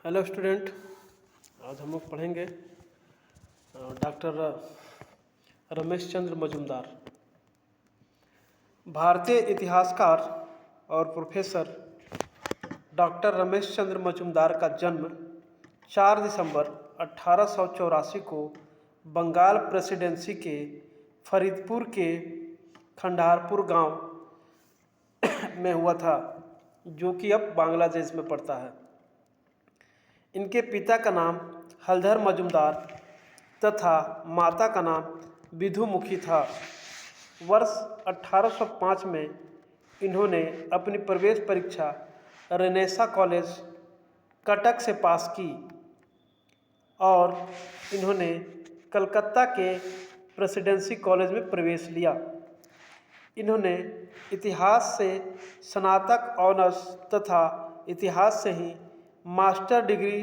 Hello student. आज हम लोग पढ़ेंगे डॉक्टर रमेश चंद्र मजुमदार। भारतीय इतिहासकार और प्रोफेसर डॉक्टर रमेश चंद्र मजुमदार का जन्म 4 दिसंबर 1884 को बंगाल प्रेसिडेंसी के फरीदपुर के खंडारपुर गांव में हुआ था, जो कि अब बांग्लादेश में पड़ता है। इनके पिता का नाम हलधर मजुमदार तथा माता का नाम विधुमुखी था। वर्ष 1805 में इन्होंने अपनी प्रवेश परीक्षा रेनेसा कॉलेज कटक से पास की और इन्होंने कलकत्ता के प्रेसिडेंसी कॉलेज में प्रवेश लिया। इन्होंने इतिहास से स्नातक ऑनर्स तथा इतिहास से ही मास्टर डिग्री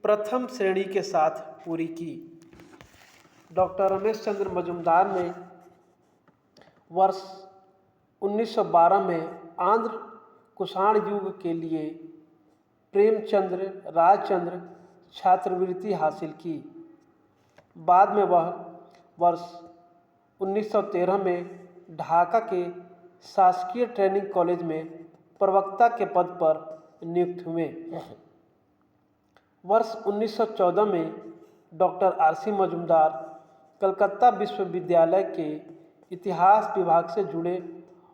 प्रथम श्रेणी के साथ पूरी की। डॉक्टर रमेश चंद्र मजुमदार ने वर्ष 1912 में आंध्र कुषाण युग के लिए प्रेमचंद्र रायचंद्र छात्रवृत्ति हासिल की। बाद में वह वर्ष 1913 में ढाका के शासकीय ट्रेनिंग कॉलेज में प्रवक्ता के पद पर नियुक्त हुए। वर्ष 1914 में डॉक्टर आर.सी. मजुमदार कलकत्ता विश्वविद्यालय के इतिहास विभाग से जुड़े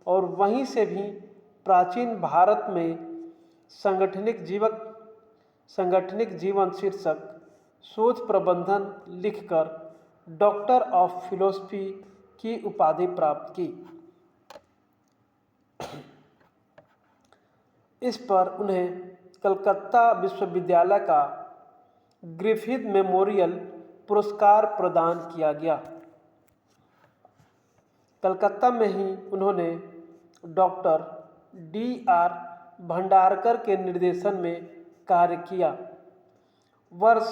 और वहीं से भी प्राचीन भारत में संगठनिक जीवन शीर्षक शोध प्रबंधन लिखकर डॉक्टर ऑफ फिलोसफी की उपाधि प्राप्त की। इस पर उन्हें कलकत्ता विश्वविद्यालय का ग्रिफिथ मेमोरियल पुरस्कार प्रदान किया गया। कलकत्ता में ही उन्होंने डॉक्टर D.R. भंडारकर के निर्देशन में कार्य किया। वर्ष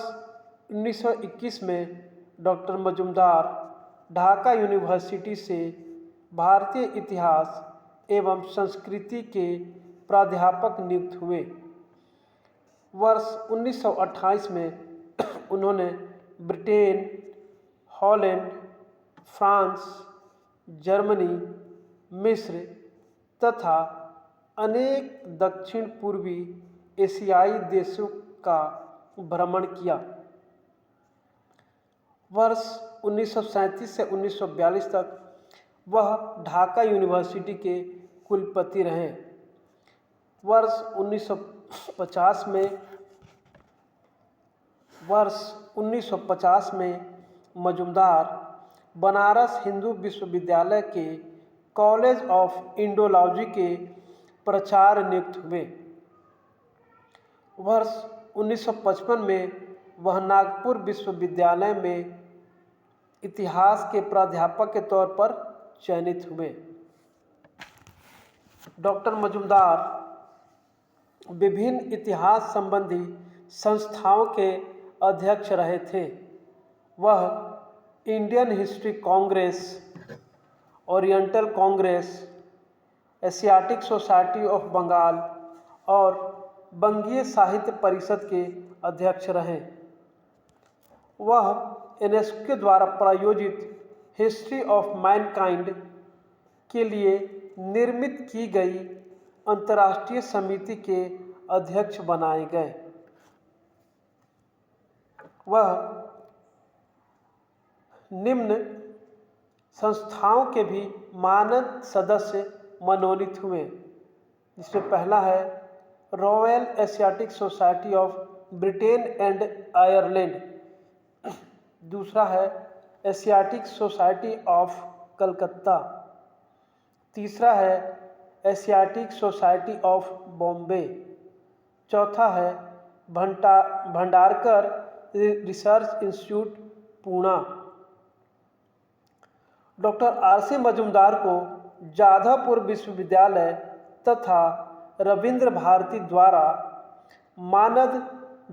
1921 में डॉक्टर मजुमदार ढाका यूनिवर्सिटी से भारतीय इतिहास एवं संस्कृति के प्राध्यापक नियुक्त हुए। वर्ष 1928 में उन्होंने ब्रिटेन, हॉलैंड, फ्रांस, जर्मनी, मिस्र तथा अनेक दक्षिण पूर्वी एशियाई देशों का भ्रमण किया। वर्ष 1937 से 1942 तक वह ढाका यूनिवर्सिटी के कुलपति रहे। वर्ष 1950 में मजुमदार बनारस हिंदू विश्वविद्यालय के कॉलेज ऑफ इंडोलॉजी के प्राचार्य नियुक्त हुए। वर्ष 1955 में वह नागपुर विश्वविद्यालय में इतिहास के प्राध्यापक के तौर पर चयनित हुए। डॉक्टर मजुमदार विभिन्न इतिहास संबंधी संस्थाओं के अध्यक्ष रहे थे। वह Indian History Congress, Oriental Congress, Asiatic Society of Bengal और बंगीय साहित्य परिषद के अध्यक्ष रहे। वह यूनेस्को द्वारा प्रायोजित हिस्ट्री ऑफ मैनकाइंड के लिए निर्मित की गई अंतर्राष्ट्रीय समिति के अध्यक्ष बनाए गए। वह निम्न संस्थाओं के भी मानद सदस्य मनोनीत हुए, जिसमें पहला है royal Asiatic Society of Britain and Ireland, दूसरा है एशियाटिक सोसाइटी ऑफ कलकत्ता, तीसरा है एशियाटिक सोसाइटी ऑफ बॉम्बे, चौथा है Bhandarkar Research Institute Poona. Doctor R C. Majumdar को जाधवपुर विश्वविद्यालय तथा रविंद्र भारती द्वारा मानद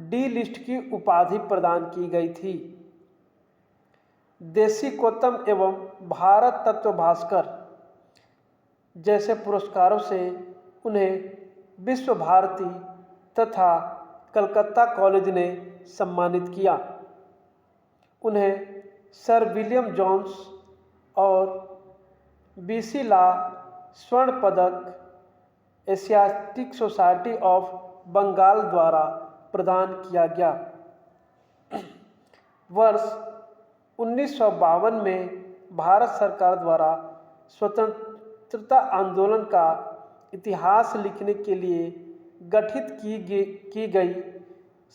डी लिस्ट की उपाधि प्रदान की गई थी। देशिकोत्तम एवं भारत तत्व भास्कर जैसे पुरस्कारों से उन्हें विश्व भारती तथा कलकत्ता कॉलेज ने सम्मानित किया। उन्हें सर विलियम जोन्स और बीसी ला स्वर्ण पदक एशियाटिक सोसाइटी ऑफ बंगाल द्वारा प्रदान किया गया। वर्ष 1952 में भारत सरकार द्वारा स्वतंत्रता आंदोलन का इतिहास लिखने के लिए गठित की गई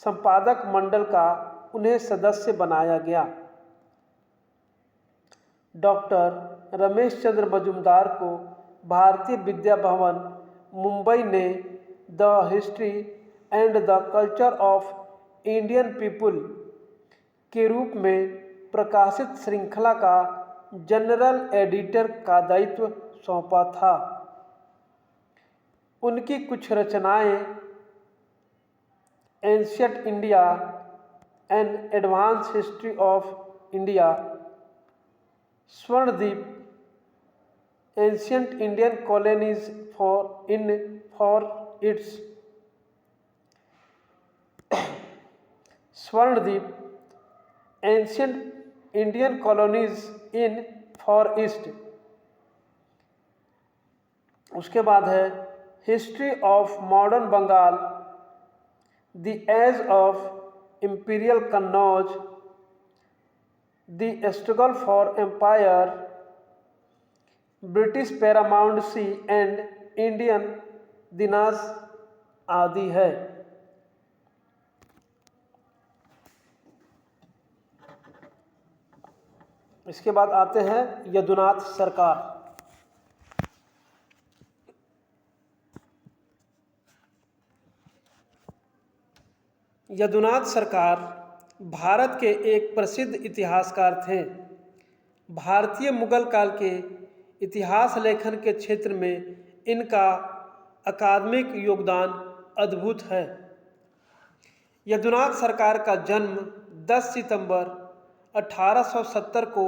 संपादक मंडल का उन्हें सदस्य बनाया गया। डॉक्टर रमेश चंद्र मजुमदार को भारतीय विद्या भवन मुंबई ने the history and the culture of Indian people के रूप में प्रकाशित श्रृंखला का जनरल एडिटर का दायित्व सौंपा था। उनकी कुछ रचनाएं ancient India, an advance history of India, Swarnadweep, ancient Indian colonies far इट्स, Swarnadweep, ancient Indian colonies in far east. उसके बाद है history of modern Bengal, the age of imperial Kannauj, the struggle for empire, British paramountcy and Indian दिनाज आदि है। इसके बाद आते हैं यदुनाथ सरकार। यदुनाथ सरकार भारत के एक प्रसिद्ध इतिहासकार थे। भारतीय मुगल काल के इतिहास लेखन के क्षेत्र में इनका अकादमिक योगदान अद्भुत है। यदुनाथ सरकार का जन्म 10 सितंबर 1870 को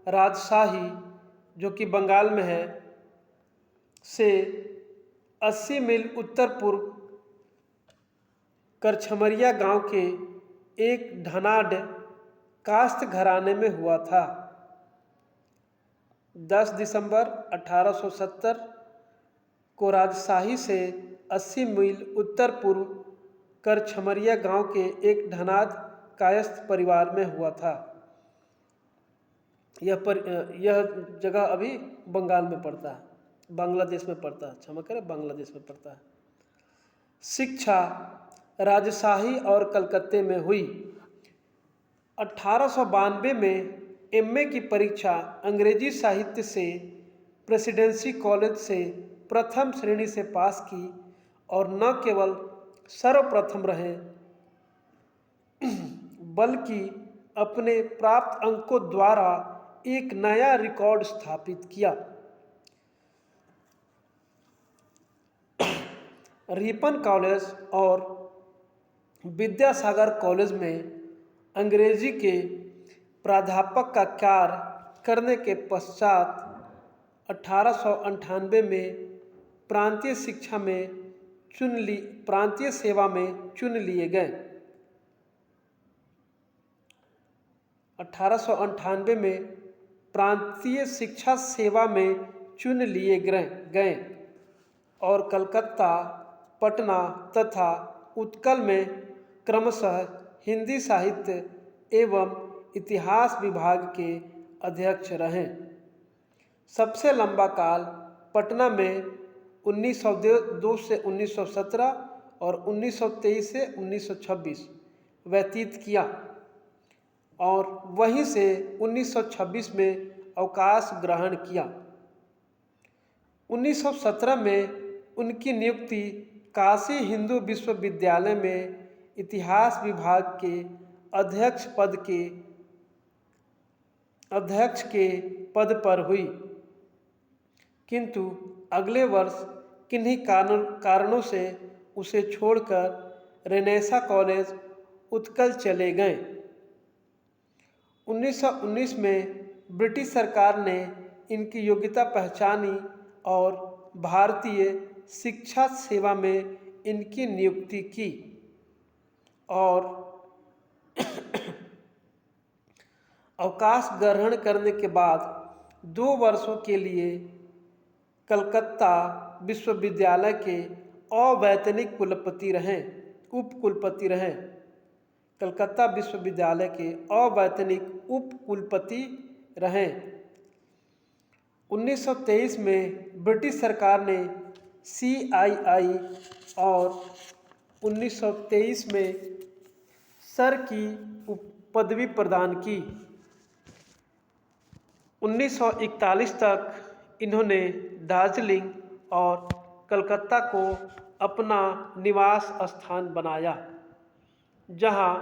राजशाही, जो कि बंगाल में है, से 80 मील उत्तर पूर्व करछमरिया गांव के एक धनाढ़ कास्त घराने में हुआ था। 10 दिसंबर 1870 को राजशाही से 80 मील उत्तर पूर्व करछमरिया गांव के एक धनाढ़ कायस्थ परिवार में हुआ था। यह जगह अभी बंगाल में पड़ता है, बांग्लादेश में पड़ता है, क्षमा करें, बांग्लादेश में पड़ता है। शिक्षा राजशाही और कलकत्ते में हुई। 1892 में एमए की परीक्षा अंग्रेजी साहित्य से प्रेसिडेंसी कॉलेज से प्रथम श्रेणी से पास की और न केवल सर्वप्रथम रहे बल्कि अपने प्राप्त अंकों द्वारा एक नया रिकॉर्ड स्थापित किया। रिपन कॉलेज और विद्यासागर कॉलेज में अंग्रेजी के प्राध्यापक का कार्य करने के पश्चात 1898 में प्रांतीय सेवा में चुन लिए गए। 1898 में प्रांतीय शिक्षा सेवा में चुन लिए गए और कलकत्ता, पटना तथा उत्कल में क्रमशः हिंदी साहित्य एवं इतिहास विभाग के अध्यक्ष रहे। सबसे लंबा काल पटना में 1902 से 1917 और 1923 से 1926 व्यतीत किया और वहीं से 1926 में अवकाश ग्रहण किया। 1917 में उनकी नियुक्ति काशी हिंदू विश्वविद्यालय में इतिहास विभाग के अध्यक्ष के पद पर हुई, किंतु अगले वर्ष किन्हीं कारणों से उसे छोड़कर रेनेसा कॉलेज उत्कल चले गए। 1919 में ब्रिटिश सरकार ने इनकी योग्यता पहचानी और भारतीय शिक्षा सेवा में इनकी नियुक्ति की। और अवकाश ग्रहण करने के बाद 2 वर्षों के लिए कलकत्ता विश्वविद्यालय के अवैतनिक उप कुलपति रहे। कलकत्ता विश्वविद्यालय के अवैतनिक उप कुलपति रहे। 1923 में ब्रिटिश सरकार ने CII और 1923 में सर की पदवी प्रदान की। 1941 तक इन्होंने दार्जिलिंग और कलकत्ता को अपना निवास स्थान बनाया, जहां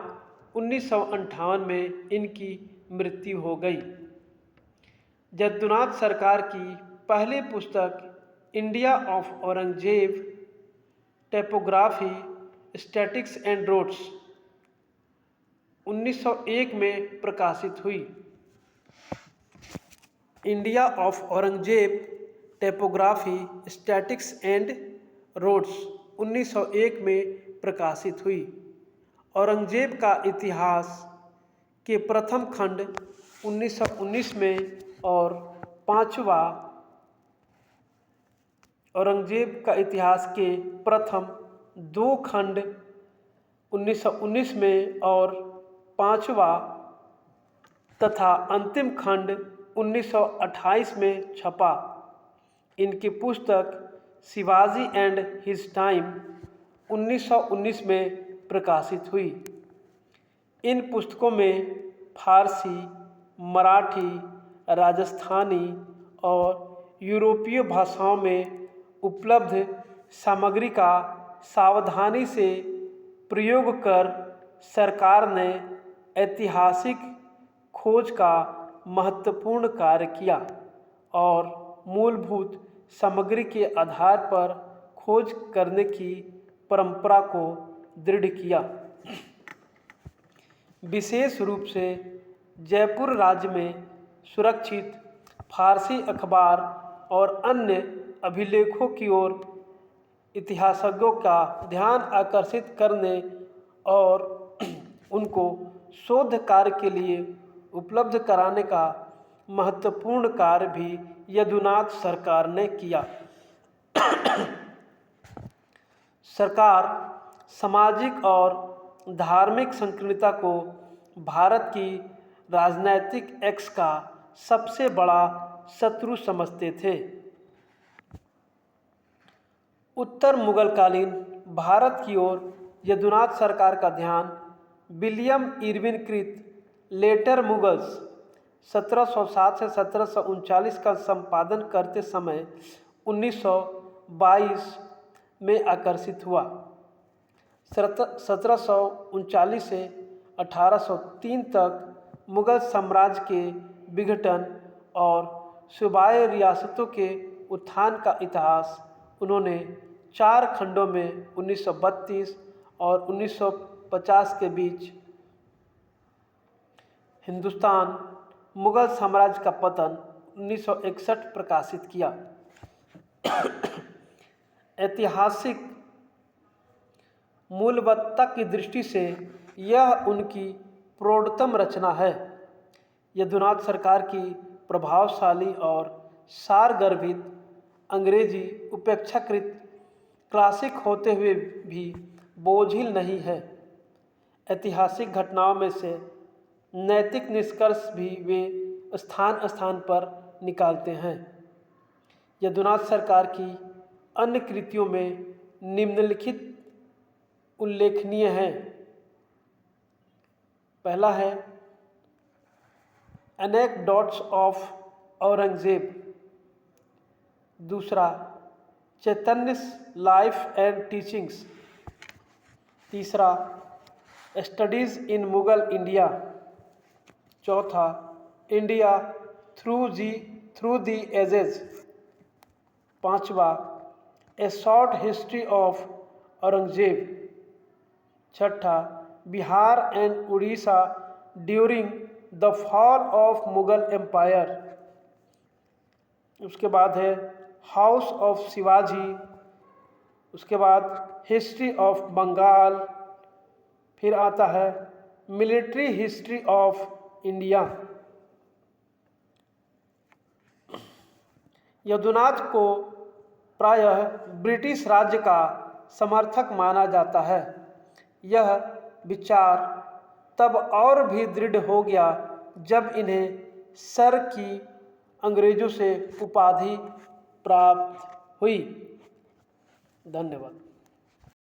1958 में इनकी मृत्यु हो गई। जद्दूनाथ सरकार की पहली पुस्तक India of Aurangzeb, typography, statics and roads 1901 में प्रकाशित हुई। India of Aurangzeb, typography, statics and roads 1901 में प्रकाशित हुई। औरंगजेब का इतिहास के प्रथम खंड 1919 में और पांचवा औरंगजेब का इतिहास के प्रथम 2 खंड 1919 में और पांचवा तथा अंतिम खंड 1928 में छपा। इनकी पुस्तक शिवाजी एंड हिज टाइम 1919 में प्रकाशित हुई। इन पुस्तकों में फारसी, मराठी, राजस्थानी और यूरोपीय भाषाओं में उपलब्ध सामग्री का सावधानी से प्रयोग कर सरकार ने ऐतिहासिक खोज का महत्वपूर्ण कार्य किया और मूलभूत सामग्री के आधार पर खोज करने की परंपरा को दृढ़ किया। विशेष रूप से जयपुर राज्य में सुरक्षित फारसी अखबार और अन्य अभिलेखों की ओर इतिहासज्ञों का ध्यान आकर्षित करने और उनको शोध कार्य के लिए उपलब्ध कराने का महत्वपूर्ण कार्य भी यदुनाथ सरकार ने किया। सरकार सामाजिक और धार्मिक संकीर्णता को भारत की राजनैतिक एक्स का सबसे बड़ा शत्रु समझते थे। उत्तर मुगलकालीन भारत की ओर यदुनाथ सरकार का ध्यान विलियम इरविन कृत लेटर मुगल्स 1707 से 1739 का संपादन करते समय 1922 में आकर्षित हुआ। 1739 से 1803 तक मुगल साम्राज्य के विघटन और सूबाई रियासतों के उत्थान का इतिहास उन्होंने 4 खंडों में 1932 और 1950 के बीच हिंदुस्तान मुगल साम्राज्य का पतन 1961 प्रकाशित किया। ऐतिहासिक मूलवत्ता की दृष्टि से यह उनकी प्रौढ़तम रचना है। यदुनाथ सरकार की प्रभावशाली और सारगर्भित अंग्रेजी उपेक्षाकृत क्लासिक होते हुए भी बोझिल नहीं है। ऐतिहासिक घटनाओं में से नैतिक निष्कर्ष भी वे स्थान स्थान पर निकालते हैं। यदुनाथ सरकार की अन्य कृतियों में निम्नलिखित उल्लेखनीय हैं। पहला है एनेक्डोट्स ऑफ औरंगजेब, दूसरा चैतन्य's लाइफ एंड टीचिंग्स, तीसरा स्टडीज इन मुगल इंडिया, चौथा इंडिया थ्रू दी एजेस, पांचवा a short history of Aurangzeb, छठा Bihar and Orissa during the fall of Mughal empire, उसके बाद है हाउस ऑफ शिवाजी, उसके बाद हिस्ट्री ऑफ बंगाल, फिर आता है military history of India. Yadunath को प्रायः ब्रिटिश राज्य का समर्थक माना जाता है। यह विचार तब और भी दृढ़ हो गया जब इन्हें सर की अंग्रेजों से उपाधि प्राप्त हुई। धन्यवाद।